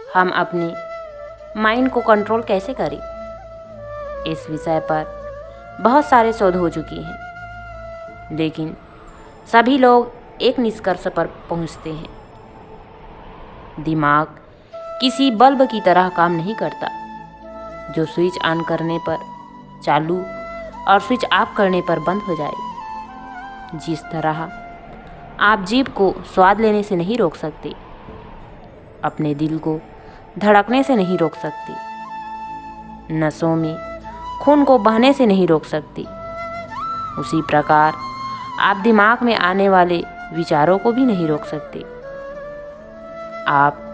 हम अपने माइंड को कंट्रोल कैसे करें, इस विषय पर बहुत सारे शोध हो चुके हैं, लेकिन सभी लोग एक निष्कर्ष पर पहुंचते हैं। दिमाग किसी बल्ब की तरह काम नहीं करता जो स्विच ऑन करने पर चालू और स्विच ऑफ करने पर बंद हो जाए। जिस तरह आप जीभ को स्वाद लेने से नहीं रोक सकते, अपने दिल को धड़कने से नहीं रोक सकते, नसों में खून को बहने से नहीं रोक सकते, उसी प्रकार आप दिमाग में आने वाले विचारों को भी नहीं रोक सकते। आप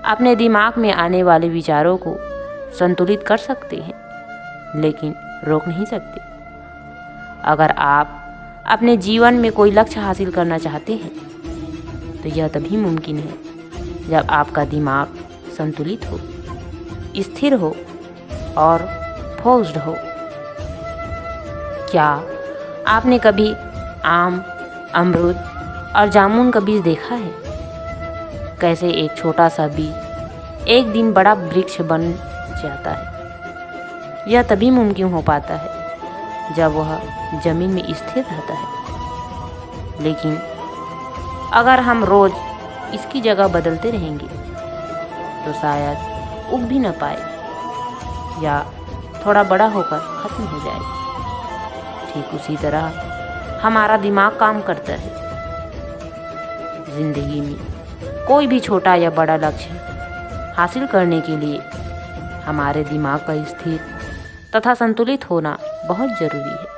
अपने दिमाग में आने वाले विचारों को संतुलित कर सकते हैं, लेकिन रोक नहीं सकते। अगर आप अपने जीवन में कोई लक्ष्य हासिल करना चाहते हैं तो यह तभी मुमकिन है जब आपका दिमाग संतुलित हो, स्थिर हो और फोकस्ड हो। क्या आपने कभी आम, अमरूद और जामुन का बीज देखा है? कैसे एक छोटा सा बीज एक दिन बड़ा वृक्ष बन जाता है। यह तभी मुमकिन हो पाता है जब वह जमीन में स्थिर रहता है। लेकिन अगर हम रोज इसकी जगह बदलते रहेंगे तो शायद उग भी न पाए या थोड़ा बड़ा होकर खत्म हो जाए। ठीक उसी तरह हमारा दिमाग काम करता है। जिंदगी में कोई भी छोटा या बड़ा लक्ष्य हासिल करने के लिए हमारे दिमाग का स्थिर तथा संतुलित होना बहुत ज़रूरी है।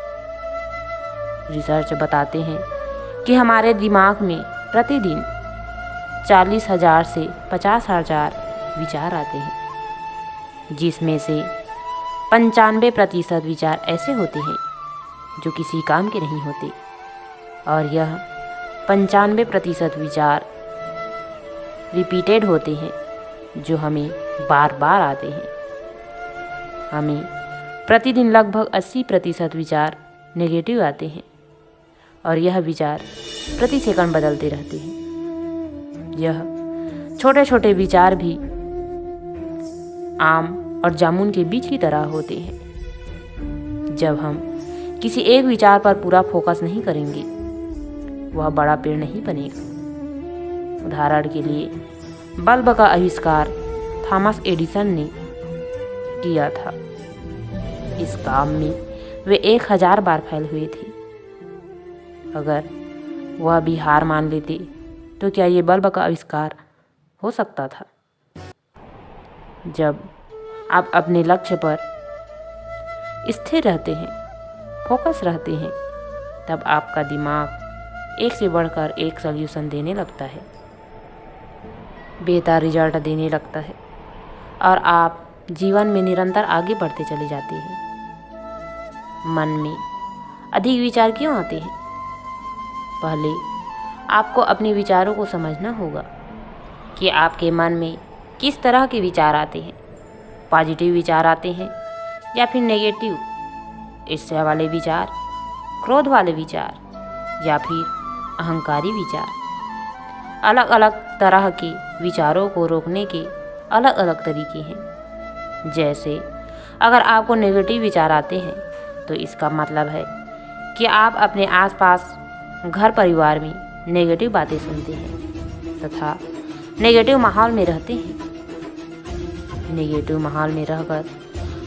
रिसर्च बताते हैं कि हमारे दिमाग में प्रतिदिन 40,000 से 50,000 विचार आते हैं, जिसमें से 95% विचार ऐसे होते हैं जो किसी काम के नहीं होते, और यह 95% विचार रिपीटेड होते हैं जो हमें बार बार आते हैं। हमें प्रतिदिन लगभग 80% विचार नेगेटिव आते हैं और यह विचार प्रति सेकंड बदलते रहते हैं। यह छोटे छोटे विचार भी आम और जामुन के बीज की तरह होते हैं। जब हम किसी एक विचार पर पूरा फोकस नहीं करेंगे, वह बड़ा पेड़ नहीं बनेगा। उदाहरण के लिए बल्ब का आविष्कार थॉमस एडिसन ने किया था। इस काम में वे 1000 बार फेल हुए थे। अगर वह भी हार मान लेते तो क्या ये बल्ब का आविष्कार हो सकता था? जब आप अपने लक्ष्य पर स्थिर रहते हैं, फोकस रहते हैं, तब आपका दिमाग एक से बढ़कर एक सॉल्यूशन देने लगता है, बेहतर रिजल्ट देने लगता है और आप जीवन में निरंतर आगे बढ़ते चले जाते हैं। मन में अधिक विचार क्यों आते हैं? पहले आपको अपने विचारों को समझना होगा कि आपके मन में किस तरह के विचार आते हैं। पॉजिटिव विचार आते हैं या फिर नेगेटिव, ईर्ष्या वाले विचार, क्रोध वाले विचार या फिर अहंकारी विचार। अलग अलग तरह के विचारों को रोकने के अलग अलग तरीके हैं। जैसे अगर आपको नेगेटिव विचार आते हैं तो इसका मतलब है कि आप अपने आसपास, घर परिवार में नेगेटिव बातें सुनते हैं तथा नेगेटिव माहौल में रहते हैं। नेगेटिव माहौल में रहकर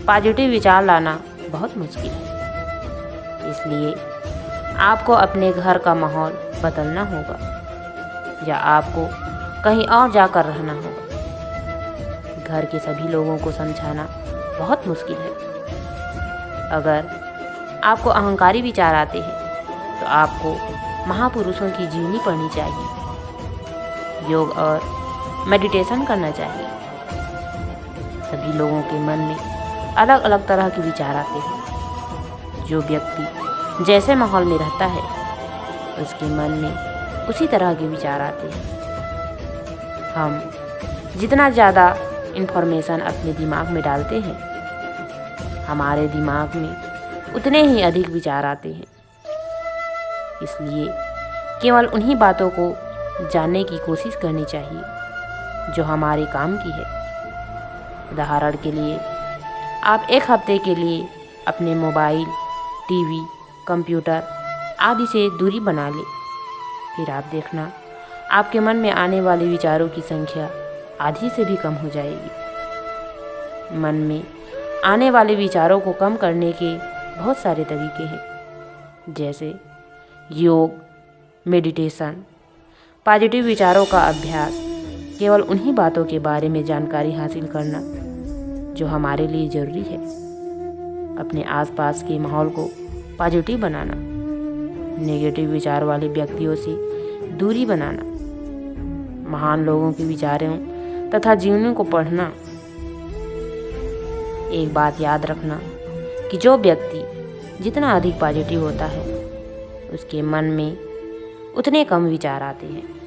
पॉजिटिव विचार लाना बहुत मुश्किल है। इसलिए आपको अपने घर का माहौल बदलना होगा या आपको कहीं और जाकर रहना होगा। घर के सभी लोगों को समझाना बहुत मुश्किल है। अगर आपको अहंकारी विचार आते हैं तो आपको महापुरुषों की जीवनी पढ़नी चाहिए, योग और मेडिटेशन करना चाहिए। सभी लोगों के मन में अलग अलग तरह के विचार आते हैं। जो व्यक्ति जैसे माहौल में रहता है उसके मन में उसी तरह के विचार आते हैं। हम जितना ज़्यादा इन्फॉर्मेशन अपने दिमाग में डालते हैं, हमारे दिमाग में उतने ही अधिक विचार आते हैं। इसलिए केवल उन्हीं बातों को जानने की कोशिश करनी चाहिए जो हमारे काम की है उदाहरण के लिए आप एक हफ्ते के लिए अपने मोबाइल, टीवी, कंप्यूटर आदि से दूरी बना लें। फिर आप देखना आपके मन में आने वाले विचारों की संख्या आधी से भी कम हो जाएगी। मन में आने वाले विचारों को कम करने के बहुत सारे तरीके हैं, जैसे योग, मेडिटेशन, पॉजिटिव विचारों का अभ्यास, केवल उन्हीं बातों के बारे में जानकारी हासिल करना जो हमारे लिए ज़रूरी है, अपने आसपास के माहौल को पॉजिटिव बनाना, नेगेटिव विचार वाले व्यक्तियों से दूरी बनाना, महान लोगों के विचारों तथा जीवनों को पढ़ना। एक बात याद रखना कि जो व्यक्ति जितना अधिक पॉजिटिव होता है उसके मन में उतने कम विचार आते हैं।